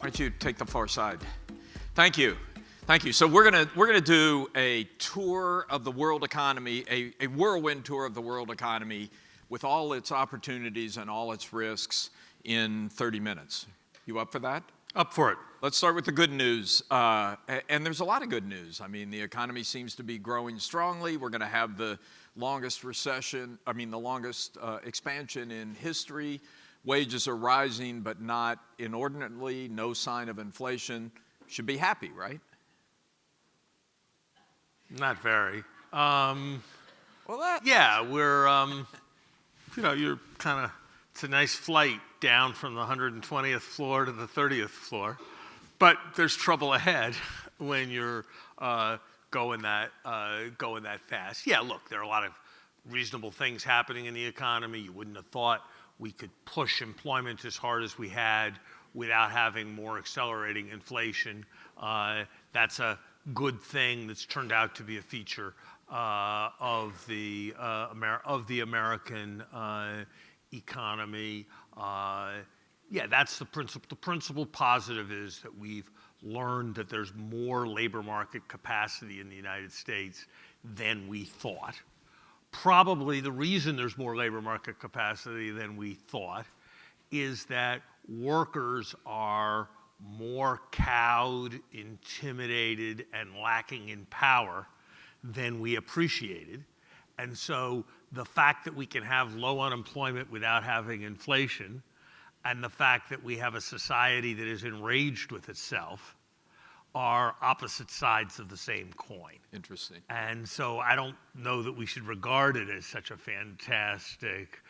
Why don't you take the far side? Thank you. Thank you. So we're gonna do a tour of the world economy, a whirlwind tour of the world economy with all its opportunities and all its risks in 30 minutes. You up for that? Up for it. Let's start with the good news. And there's a lot of good news. I mean, the economy seems to be growing strongly. We're going to have the longest expansion in history. Wages are rising, but not inordinately. No sign of inflation. Should be happy, right? Not very. Well, yeah, we're, you're kind of, it's a nice flight down from the 120th floor to the 30th floor. But there's trouble ahead when you're going that fast. Yeah, look, there are a lot of reasonable things happening in the economy. You wouldn't have thought we could push employment as hard as we had without having more accelerating inflation. That's a good thing that's turned out to be a feature of the American economy. Yeah, that's the principle. The principal positive is that we've learned that there's more labor market capacity in the United States than we thought. Probably the reason there's more labor market capacity than we thought is that workers are more cowed, intimidated, and lacking in power than we appreciated. And so the fact that we can have low unemployment without having inflation, and the fact that we have a society that is enraged with itself, are opposite sides of the same coin. interesting. And so I don't know that we should regard it as such a fantastic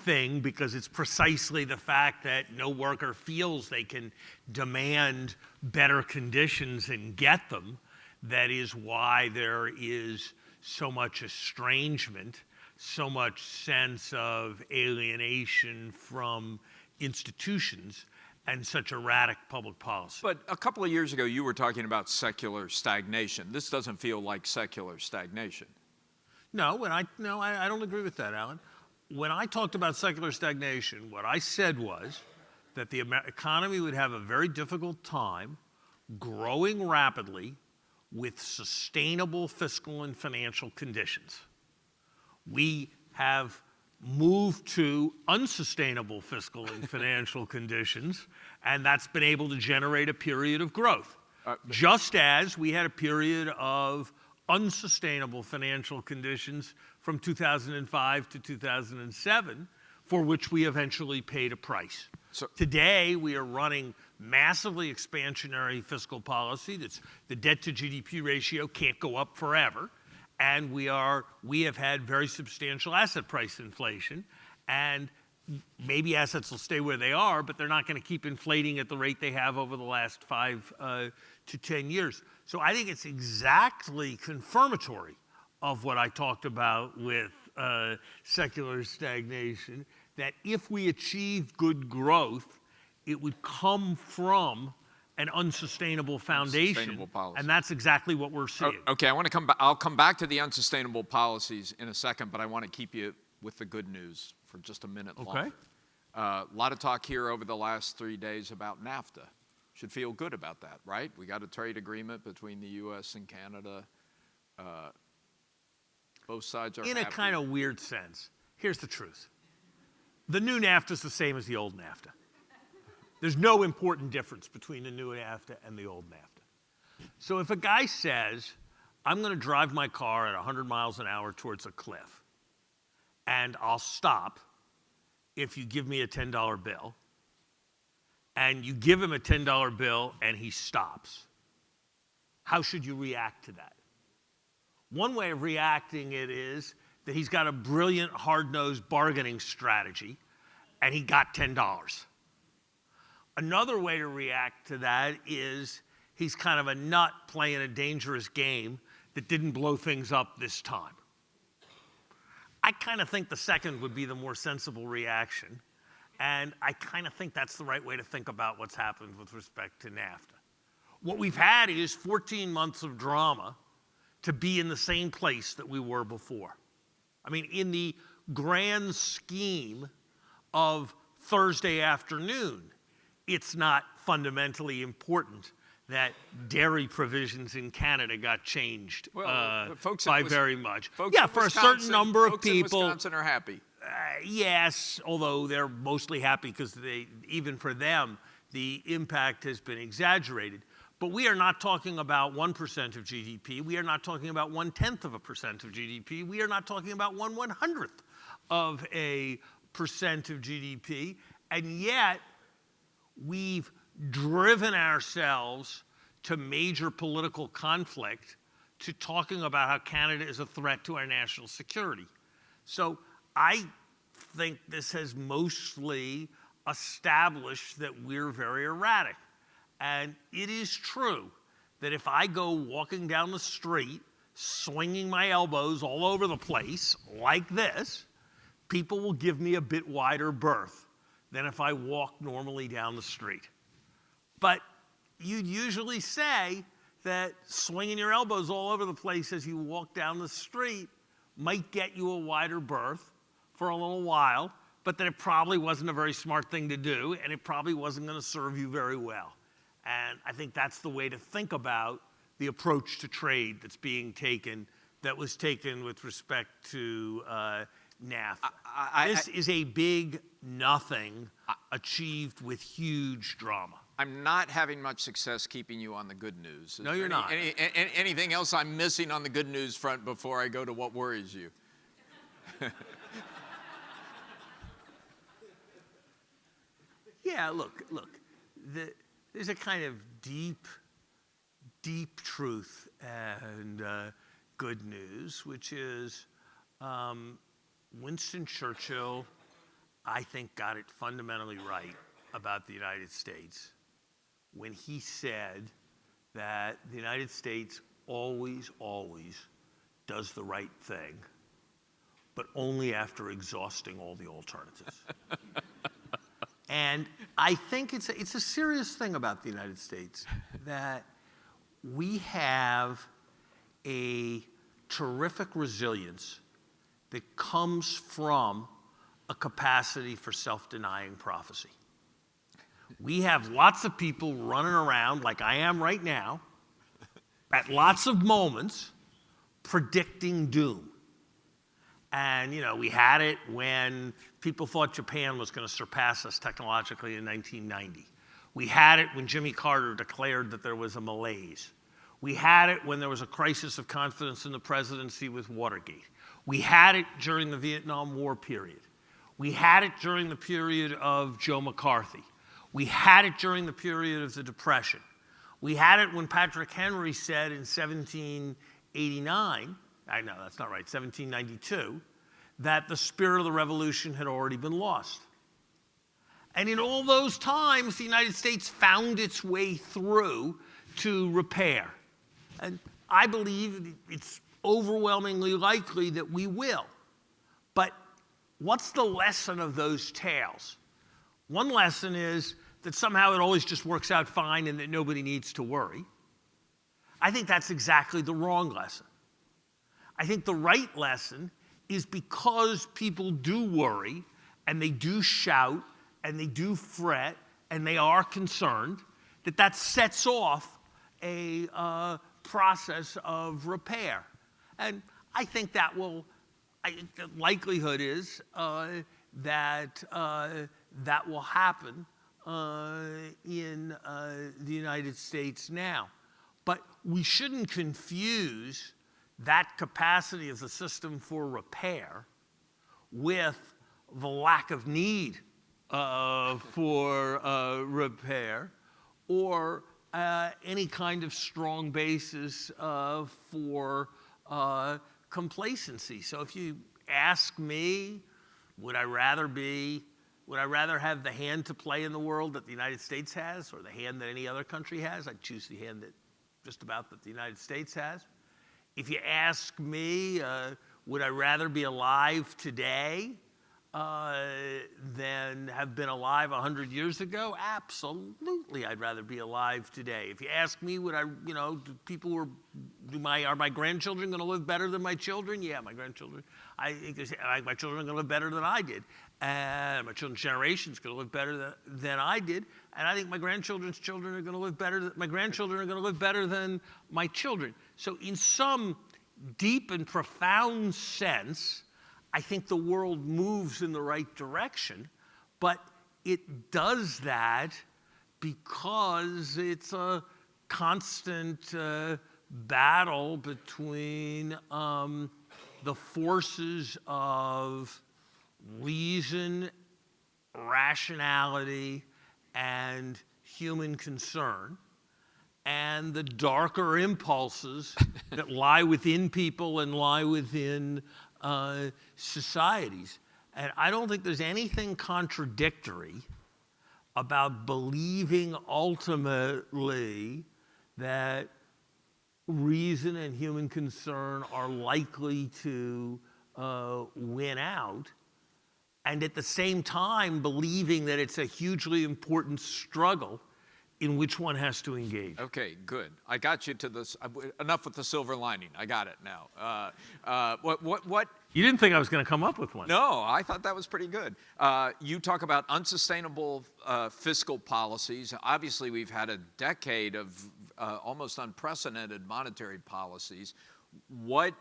thing, because it's precisely the fact that no worker feels they can demand better conditions and get them that is why there is so much estrangement, so much sense of alienation from institutions, and such erratic public policy. But a couple of years ago, you were talking about secular stagnation. This doesn't feel like secular stagnation. No, I don't agree with that, Alan. When I talked about secular stagnation, what I said was that the economy would have a very difficult time growing rapidly with sustainable fiscal and financial conditions. We have moved to unsustainable fiscal and financial conditions, and that's been able to generate a period of growth. Just as we had a period of unsustainable financial conditions from 2005 to 2007, for which we eventually paid a price. So today, we are running massively expansionary fiscal policy. That's the debt to GDP ratio can't go up forever. And we have had very substantial asset price inflation, and maybe assets will stay where they are, but they're not going to keep inflating at the rate they have over the last 5 to 10 years. So I think it's exactly confirmatory of what I talked about with secular stagnation, that if we achieve good growth, it would come from an unsustainable foundation, and that's exactly what we're seeing. Okay, I'll come back to the unsustainable policies in a second, but I want to keep you with the good news for just a minute longer. Okay. A lot of talk here over the last 3 days about NAFTA. Should feel good about that, right? We got a trade agreement between the U.S. and Canada. Both sides are in happy. A kind of weird sense. Here's the truth. The new NAFTA is the same as the old NAFTA. There's no important difference between the new NAFTA and the old NAFTA. So if a guy says, I'm going to drive my car at 100 miles an hour towards a cliff, and I'll stop if you give me a $10 bill, and you give him a $10 bill and he stops, how should you react to that? One way of reacting it is that he's got a brilliant, hard-nosed bargaining strategy, and he got $10. Another way to react to that is he's kind of a nut playing a dangerous game that didn't blow things up this time. I kind of think the second would be the more sensible reaction, and I kind of think that's the right way to think about what's happened with respect to NAFTA. What we've had is 14 months of drama to be in the same place that we were before. I mean, in the grand scheme of Thursday afternoon, it's not fundamentally important that dairy provisions in Canada got changed by very much. Folks for a certain number of people. in Wisconsin are happy. Yes, although they're mostly happy because even for them, the impact has been exaggerated. But we are not talking about 1% of GDP. We are not talking about 0.1% of GDP. We are not talking about 1/100th of a percent of GDP. And yet, we've driven ourselves to major political conflict, to talking about how Canada is a threat to our national security. So I think this has mostly established that we're very erratic. And it is true that if I go walking down the street, swinging my elbows all over the place like this, people will give me a bit wider berth than if I walk normally down the street. But you'd usually say that swinging your elbows all over the place as you walk down the street might get you a wider berth for a little while, but that it probably wasn't a very smart thing to do, and it probably wasn't going to serve you very well. And I think that's the way to think about the approach to trade that's being taken, that was taken with respect to NAFTA. This is a big nothing achieved with huge drama. I'm not having much success keeping you on the good news. No, you're not. Anything else I'm missing on the good news front before I go to what worries you? Yeah, look. There's a kind of deep truth and good news, which is Winston Churchill, I think, got it fundamentally right about the United States when he said that the United States always does the right thing, but only after exhausting all the alternatives. And I think it's a serious thing about the United States that we have a terrific resilience that comes from a capacity for self-denying prophecy. We have lots of people running around like I am right now at lots of moments predicting doom. And, we had it when people thought Japan was going to surpass us technologically in 1990. We had it when Jimmy Carter declared that there was a malaise. We had it when there was a crisis of confidence in the presidency with Watergate. We had it during the Vietnam War period. We had it during the period of Joe McCarthy. We had it during the period of the Depression. We had it when Patrick Henry said in 1789, no, that's not right, 1792, that the spirit of the revolution had already been lost. And in all those times, the United States found its way through to repair. And I believe it's overwhelmingly likely that we will. But what's the lesson of those tales? One lesson is that somehow it always just works out fine and that nobody needs to worry. I think that's exactly the wrong lesson. I think the right lesson is because people do worry and they do shout and they do fret and they are concerned, that sets off a process of repair. And I think the likelihood is that will happen in the United States now. But we shouldn't confuse that capacity of the system for repair with the lack of need for repair or any kind of strong basis for complacency. So if you ask me, would I rather have the hand to play in the world that the United States has or the hand that any other country has? I'd choose the hand that just about that the United States has. If you ask me, would I rather be alive today than have been alive 100 years ago? Absolutely, I'd rather be alive today. If you ask me, would I, are my grandchildren going to live better than my children? Yeah, my grandchildren. I think my children are going to live better than I did, and my children's generation's going to live better than I did, and I think my grandchildren's children are going to live better. My grandchildren are going to live better than my children. So, in some deep and profound sense, I think the world moves in the right direction, but it does that because it's a constant battle between the forces of reason, rationality, and human concern, and the darker impulses that lie within people and lie within societies. And I don't think there's anything contradictory about believing ultimately that reason and human concern are likely to win out, and at the same time believing that it's a hugely important struggle in which one has to engage. Okay, good. I got you to this. Enough with the silver lining. I got it now. What? You didn't think I was going to come up with one. No, I thought that was pretty good. You talk about unsustainable fiscal policies. Obviously, we've had a decade of almost unprecedented monetary policies. What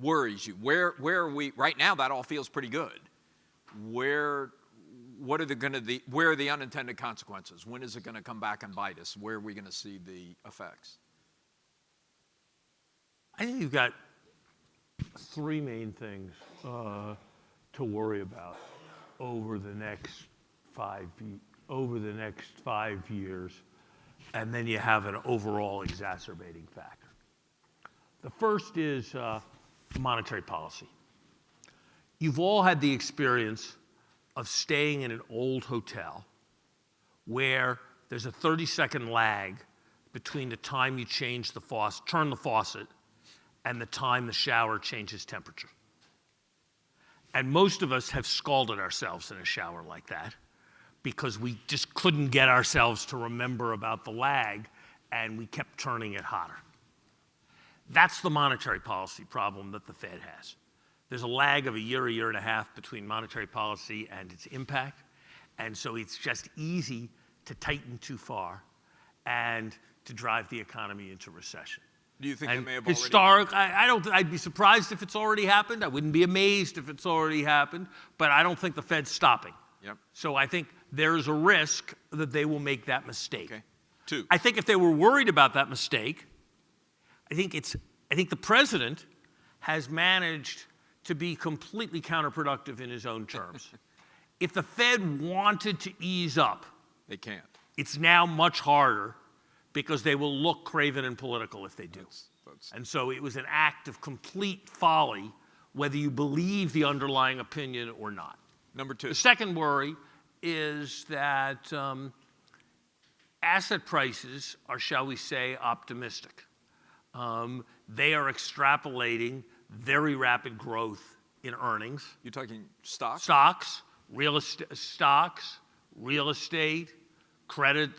worries you? Where are we right now? That all feels pretty good. Where are the unintended consequences? When is it going to come back and bite us? Where are we going to see the effects? I think you've got three main things to worry about over the next 5 years, and then you have an overall exacerbating factor. The first is monetary policy. You've all had the experience of staying in an old hotel where there's a 30-second lag between the time you turn the faucet and the time the shower changes temperature. And most of us have scalded ourselves in a shower like that because we just couldn't get ourselves to remember about the lag, and we kept turning it hotter. That's the monetary policy problem that the Fed has. There's a lag of a year and a half between monetary policy and its impact, and so it's just easy to tighten too far and to drive the economy into recession. Do you think it may have already? I'd be surprised if it's already happened. I wouldn't be amazed if it's already happened, but I don't think the Fed's stopping. Yep. So I think there's a risk that they will make that mistake. Okay. Two. I think if they were worried about that mistake, I think the president has managed to be completely counterproductive in his own terms. If the Fed wanted to ease up, they can't. It's now much harder because they will look craven and political if they do. And so it was an act of complete folly, whether you believe the underlying opinion or not. Number two. The second worry is that asset prices are, shall we say, optimistic. They are extrapolating very rapid growth in earnings. You're talking stocks? Stocks, real estate, credit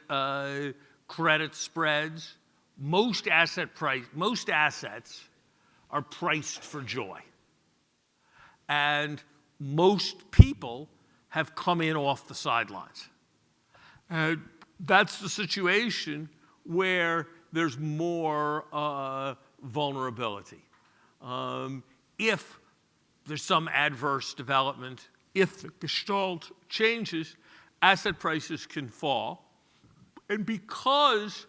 spreads. Most assets are priced for joy. And most people have come in off the sidelines. And that's the situation where there's more vulnerability. If there's some adverse development, if the gestalt changes, asset prices can fall. And because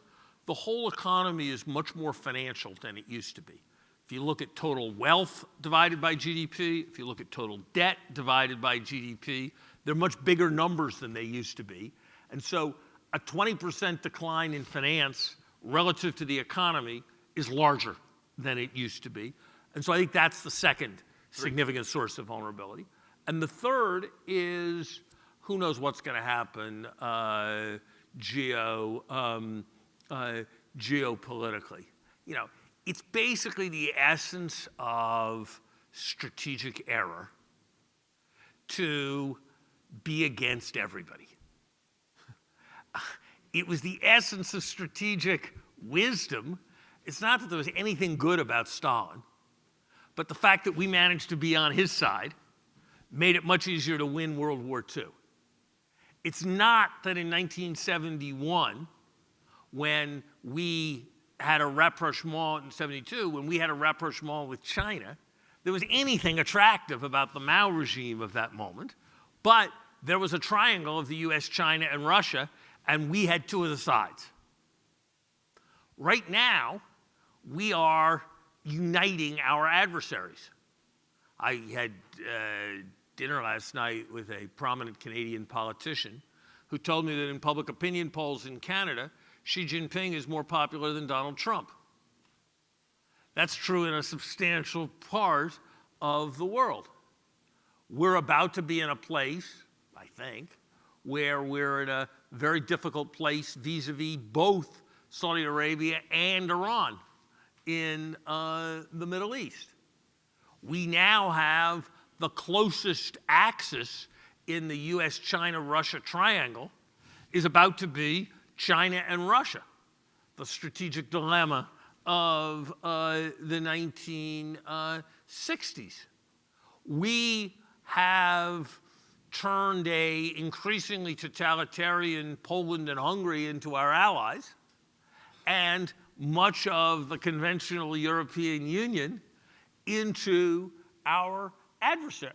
the whole economy is much more financial than it used to be, if you look at total wealth divided by GDP, if you look at total debt divided by GDP, they're much bigger numbers than they used to be. And so a 20% decline in finance relative to the economy is larger than it used to be. And so I think that's the second significant source of vulnerability. And the third is who knows what's going to happen geopolitically. You know, it's basically the essence of strategic error to be against everybody. It was the essence of strategic wisdom. It's not that there was anything good about Stalin, but the fact that we managed to be on his side made it much easier to win World War II. It's not that in 1971, when we had a rapprochement in 72, when we had a rapprochement with China, there was anything attractive about the Mao regime of that moment, but there was a triangle of the US, China, and Russia, and we had two of the sides. Right now, we are uniting our adversaries. I had dinner last night with a prominent Canadian politician who told me that in public opinion polls in Canada, Xi Jinping is more popular than Donald Trump. That's true in a substantial part of the world. We're about to be in a place, I think, where we're in a very difficult place vis-a-vis both Saudi Arabia and Iran in the Middle East. We now have the closest axis in the US-China-Russia triangle is about to be China and Russia, the strategic dilemma of the 1960s. We have turned a increasingly totalitarian Poland and Hungary into our allies, and much of the conventional European Union into our adversaries.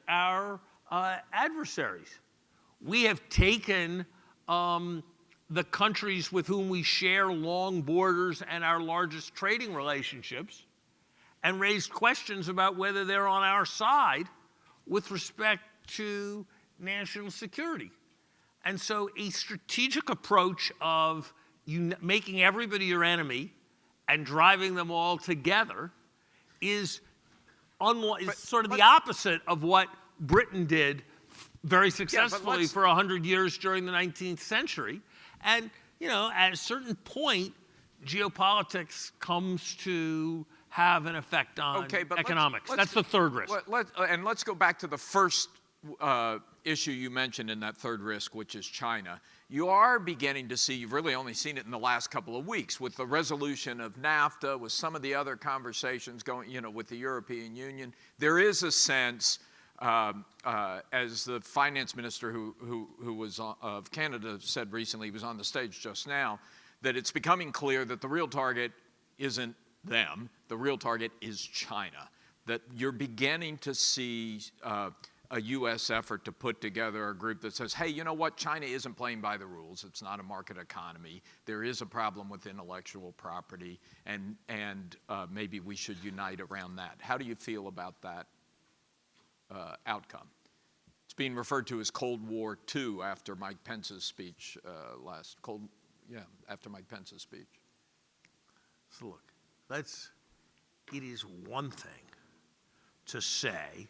We have taken the countries with whom we share long borders and our largest trading relationships and raised questions about whether they're on our side with respect to national security. And so a strategic approach of making everybody your enemy and driving them all together is sort of the opposite of what Britain did very successfully for 100 years during the 19th century. And, you know, at a certain point, geopolitics comes to have an effect on economics. That's the third risk. And let's go back to the first issue you mentioned in that third risk, which is China. You are beginning to see, you've really only seen it in the last couple of weeks, with the resolution of NAFTA, with some of the other conversations going, you know, with the European Union. There is a sense, as the finance minister who was of Canada said recently, he was on the stage just now, that it's becoming clear that the real target isn't them, the real target is China. That you're beginning to see a U.S. effort to put together a group that says, hey, you know what, China isn't playing by the rules. It's not a market economy. There is a problem with intellectual property, and maybe we should unite around that. How do you feel about that outcome? It's being referred to as Cold War II after Mike Pence's speech after Mike Pence's speech. So look, it is one thing to say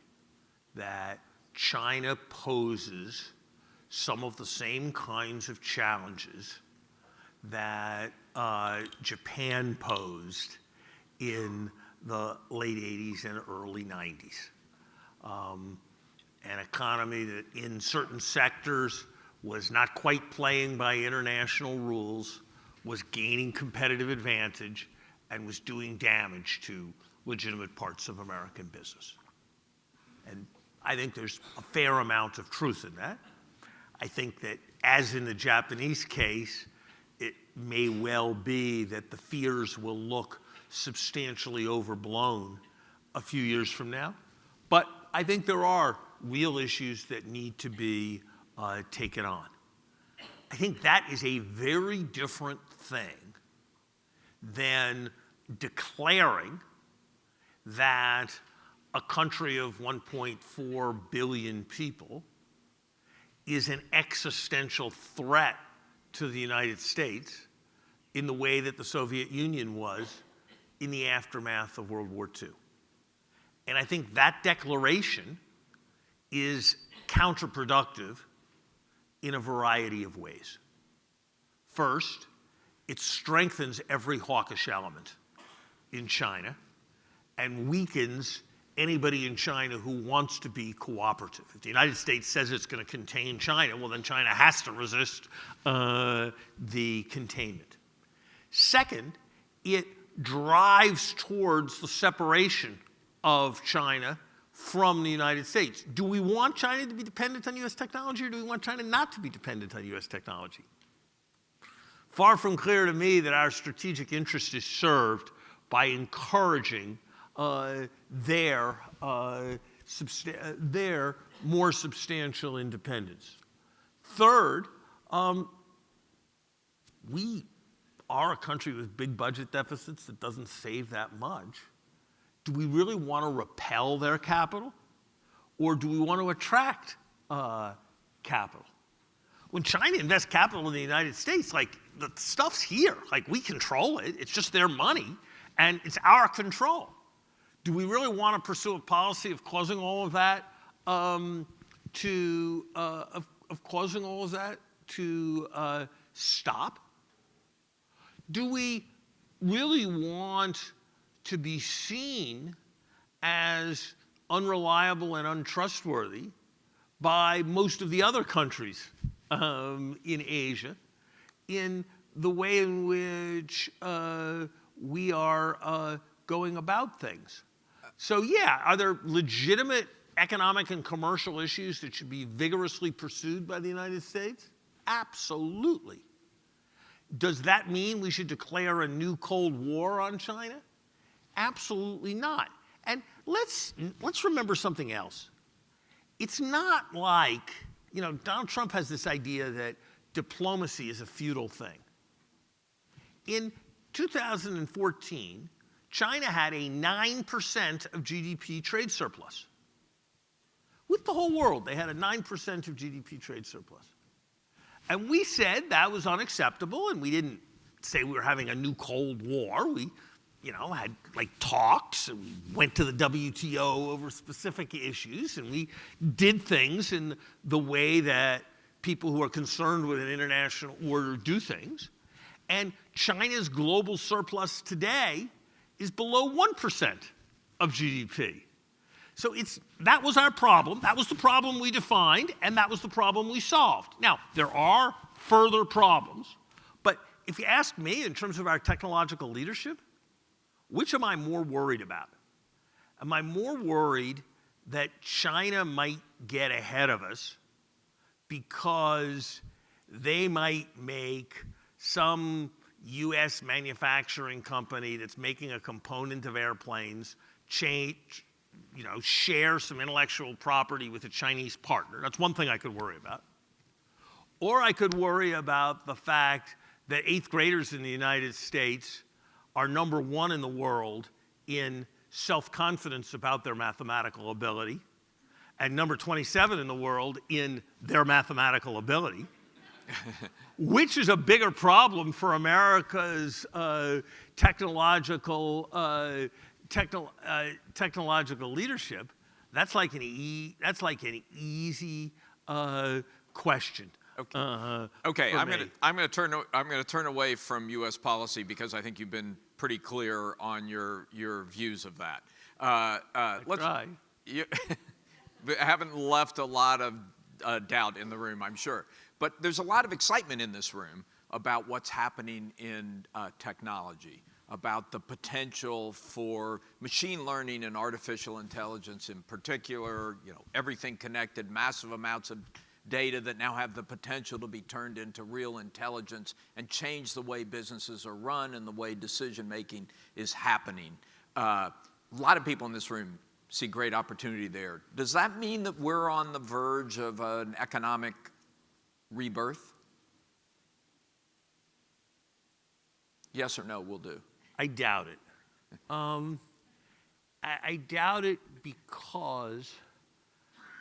that China poses some of the same kinds of challenges that Japan posed in the late 80s and early 90s. An economy that in certain sectors was not quite playing by international rules, was gaining competitive advantage, and was doing damage to legitimate parts of American business. And I think there's a fair amount of truth in that. I think that, as in the Japanese case, it may well be that the fears will look substantially overblown a few years from now. But I think there are real issues that need to be taken on. I think that is a very different thing than declaring that a country of 1.4 billion people is an existential threat to the United States in the way that the Soviet Union was in the aftermath of World War II. And I think that declaration is counterproductive in a variety of ways. First, it strengthens every hawkish element in China and weakens anybody in China who wants to be cooperative. If the United States says it's going to contain China, well, then China has to resist the containment. Second, it drives towards the separation of China from the United States. Do we want China to be dependent on U.S. technology, or do we want China not to be dependent on U.S. technology? Far from clear to me that our strategic interest is served by encouraging their more substantial independence. Third, we are a country with big budget deficits that doesn't save that much. Do we really want to repel their capital, or do we want to attract capital? When China invests capital in the United States, like, the stuff's here. Like, we control it. It's just their money, and it's our control. Do we really want to pursue a policy of causing all of that to stop? Do we really want to be seen as unreliable and untrustworthy by most of the other countries in Asia in the way in which we are going about things? So yeah, are there legitimate economic and commercial issues that should be vigorously pursued by the United States? Absolutely. Does that mean we should declare a new Cold War on China? Absolutely not. And let's remember something else. It's not like, Donald Trump has this idea that diplomacy is a futile thing. In 2014, China had a 9% of GDP trade surplus. With the whole world, they had a 9% of GDP trade surplus. And we said that was unacceptable, and we didn't say we were having a new Cold War. We, had talks, and we went to the WTO over specific issues, and we did things in the way that people who are concerned with an international order do things. And China's global surplus today is below 1% of GDP. So that was our problem. That was the problem we defined, and that was the problem we solved. Now, there are further problems, but if you ask me in terms of our technological leadership, which am I more worried about? Am I more worried that China might get ahead of us because they might make some U.S. manufacturing company that's making a component of airplanes share some intellectual property with a Chinese partner? That's one thing I could worry about. Or I could worry about the fact that eighth graders in the United States are number one in the world in self-confidence about their mathematical ability, and number 27 in the world in their mathematical ability, which is a bigger problem for America's technological leadership. That's like an easy question. Okay. I'm going to turn away from U.S. policy because I think you've been pretty clear on your views of that. You haven't left a lot of doubt in the room, I'm sure. But there's a lot of excitement in this room about what's happening in technology, about the potential for machine learning and artificial intelligence in particular, everything connected, massive amounts of data that now have the potential to be turned into real intelligence and change the way businesses are run and the way decision-making is happening. A lot of people in this room see great opportunity there. Does that mean that we're on the verge of an economic rebirth? Yes or no will do. I doubt it. I doubt it because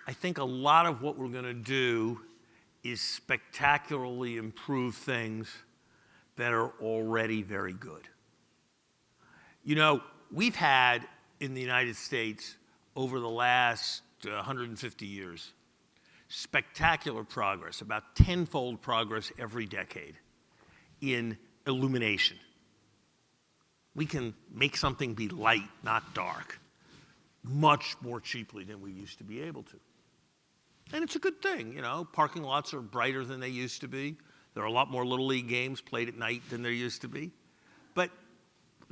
I think a lot of what we're going to do is spectacularly improve things that are already very good. We've had in the United States over the last 150 years spectacular progress, about tenfold progress every decade in illumination. We can make something be light, not dark. much more cheaply than we used to be able to. And it's a good thing, you know. Parking lots are brighter than they used to be. There are a lot more Little League games played at night than there used to be. But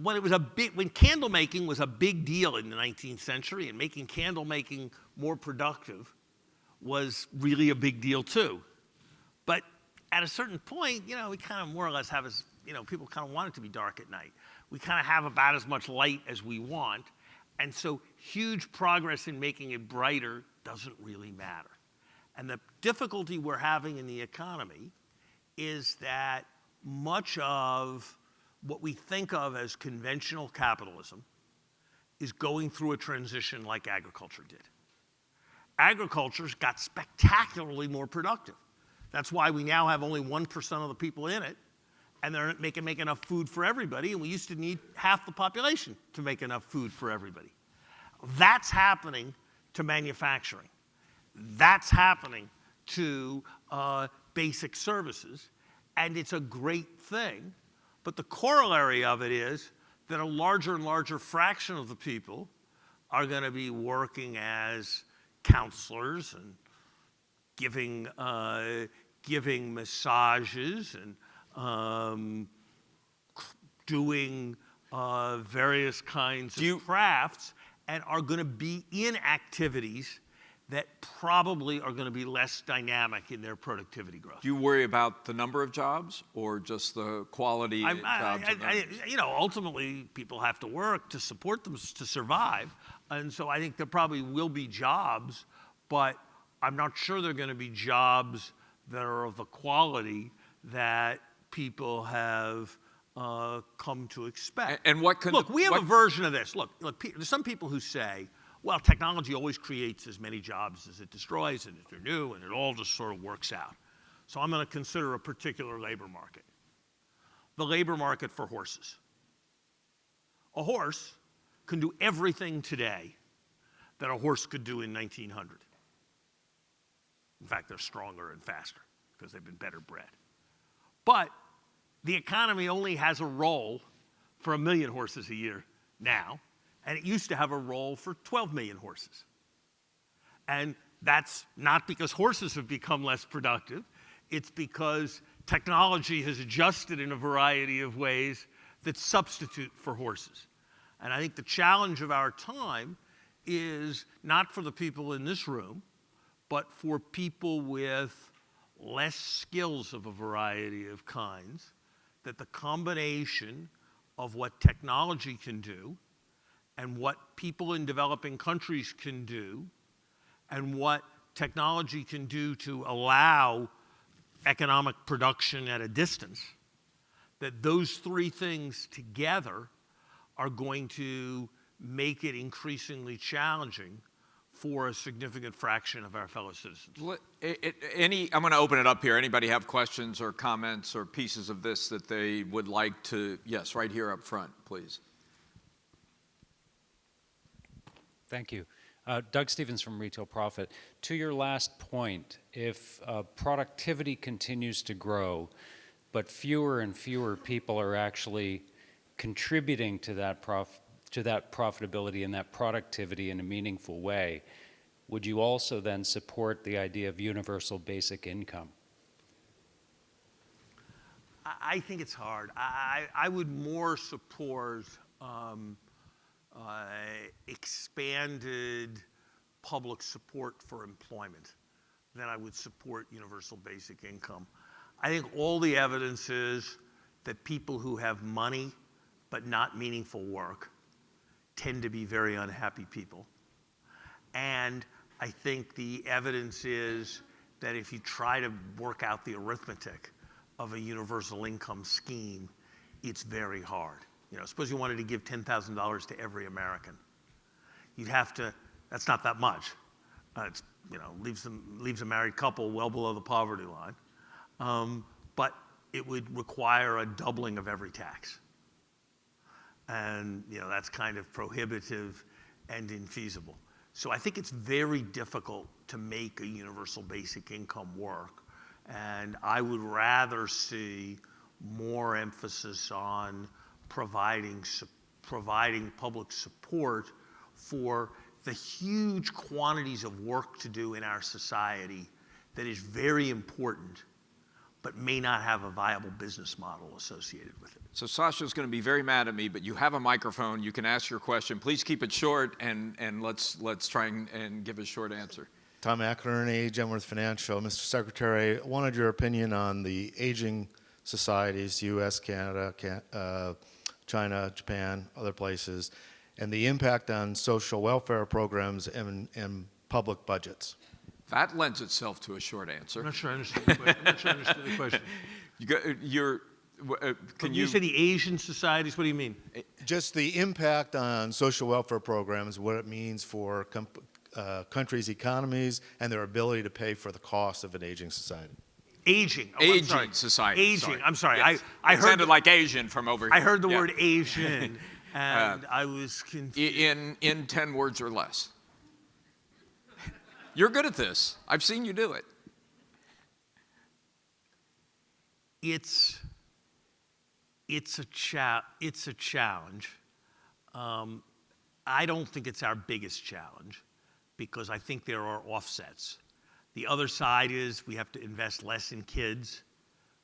when candle making was a big deal in the 19th century, and making candle making more productive was really a big deal too. But at a certain point, you know, we kind of more or less have people kind of want it to be dark at night. We kind of have about as much light as we want. And so huge progress in making it brighter doesn't really matter. And the difficulty we're having in the economy is that much of what we think of as conventional capitalism is going through a transition like agriculture did. Agriculture's got spectacularly more productive. That's why we now have only 1% of the people in it, and they're making enough food for everybody, and we used to need half the population to make enough food for everybody. That's happening to manufacturing. That's happening to basic services, and it's a great thing. But the corollary of it is that a larger and larger fraction of the people are going to be working as counselors and giving massages and doing various kinds of crafts, and are going to be in activities that probably are going to be less dynamic in their productivity growth. Do you worry about the number of jobs or just the quality of jobs? Ultimately, people have to work to support them to survive. And so I think there probably will be jobs, but I'm not sure they're going to be jobs that are of the quality that people have come to expect. And what could... Look, we have a version of this. Look, there's some people who say, well, technology always creates as many jobs as it destroys, and they're new, and it all just sort of works out. So I'm going to consider a particular labor market. The labor market for horses. A horse can do everything today that a horse could do in 1900. In fact, they're stronger and faster because they've been better bred. But the economy only has a role for 1 million horses a year now, and it used to have a role for 12 million horses. And that's not because horses have become less productive. It's because technology has adjusted in a variety of ways that substitute for horses. And I think the challenge of our time is not for the people in this room, but for people with less skills of a variety of kinds, that the combination of what technology can do and what people in developing countries can do and what technology can do to allow economic production at a distance, that those three things together are going to make it increasingly challenging for a significant fraction of our fellow citizens. I'm going to open it up here. Anybody have questions or comments or pieces of this that they would like to? Yes, right here up front, please. Thank you. Doug Stevens from Retail Profit. To your last point, if productivity continues to grow, but fewer and fewer people are actually contributing to that profitability and that productivity in a meaningful way, would you also then support the idea of universal basic income? I think it's hard. I would more support expanded public support for employment than I would support universal basic income. I think all the evidence is that people who have money but not meaningful work tend to be very unhappy people. And I think the evidence is that if you try to work out the arithmetic of a universal income scheme, it's very hard. You know, suppose you wanted to give $10,000 to every American. You'd have to, that's not that much. It's, you know, leaves a married couple well below the poverty line. But it would require a doubling of every tax. And, you know, that's kind of prohibitive and infeasible. So I think it's very difficult to make a universal basic income work. And I would rather see more emphasis on providing public support for the huge quantities of work to do in our society that is very important, but may not have a viable business model associated with it. So Sasha's going to be very mad at me, but you have a microphone. You can ask your question. Please keep it short, and let's try and give a short answer. Tom McInerney, Genworth Financial. Mr. Secretary, I wanted your opinion on the aging societies, U.S., Canada, China, Japan, other places, and the impact on social welfare programs and public budgets. That lends itself to a short answer. I'm not sure I understood the question. I'm not sure I understood the question. Can you say the Asian societies, what do you mean? Just the impact on social welfare programs, what it means for countries' economies and their ability to pay for the cost of an aging society. Aging. Oh, aging society. Aging. Sorry. I'm sorry. Yes. I it heard sounded like Asian from over here. I heard the word Asian, and I was confused. In 10 words or less. You're good at this. I've seen you do it. It's a challenge. I don't think it's our biggest challenge because I think there are offsets. The other side is we have to invest less in kids.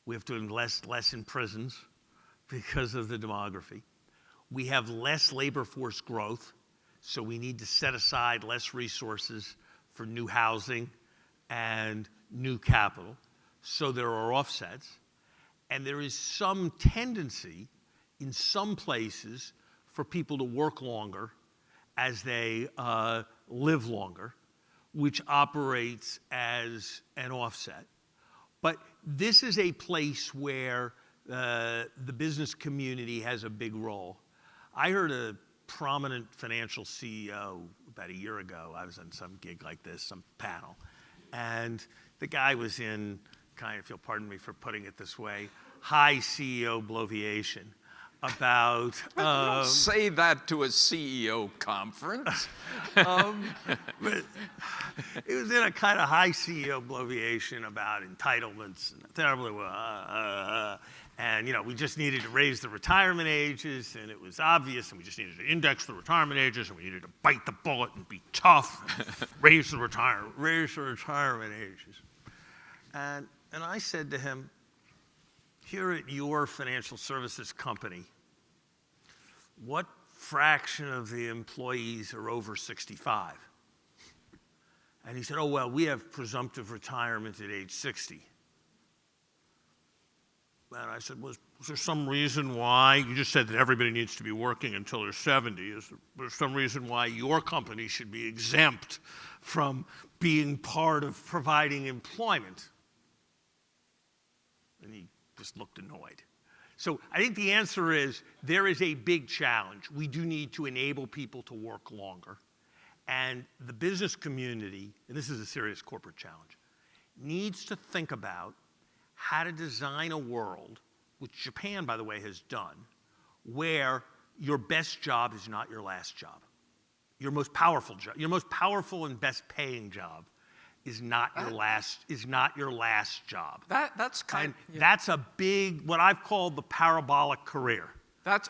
We have to invest less in prisons because of the demography. We have less labor force growth, so we need to set aside less resources for new housing and new capital. So there are offsets. And there is some tendency in some places for people to work longer as they live longer, which operates as an offset. But this is a place where the business community has a big role. I heard a prominent financial CEO about a year ago. I was on some gig like this, some panel, and the guy was in, kind of, if you'll pardon me for putting it this way, high CEO bloviation about... don't say that to a CEO conference. But it was in a kind of high CEO bloviation about entitlements and terribly and, you know, we just needed to raise the retirement ages, and it was obvious, and we just needed to index the retirement ages, and we needed to bite the bullet and be tough, raise the retirement ages. And I said to him, here at your financial services company, what fraction of the employees are over 65? And he said, oh, well, we have presumptive retirement at age 60. And I said, was there some reason why, you just said that everybody needs to be working until they're 70. Is there some reason why your company should be exempt from being part of providing employment? And he just looked annoyed. So I think the answer is there is a big challenge. We do need to enable people to work longer. And the business community, and this is a serious corporate challenge, needs to think about how to design a world, which Japan, by the way, has done, where your best job is not your last job. Your most powerful job, your most powerful and best paying job is not your last job. That's a big, what I've called the parabolic career. That's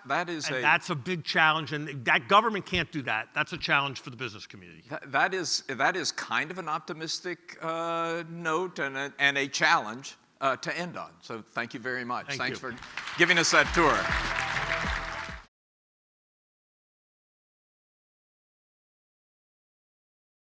a big challenge, and that government can't do that. That's a challenge for the business community. That is kind of an optimistic note and a challenge to end on. So thank you very much. Thanks for giving us that tour.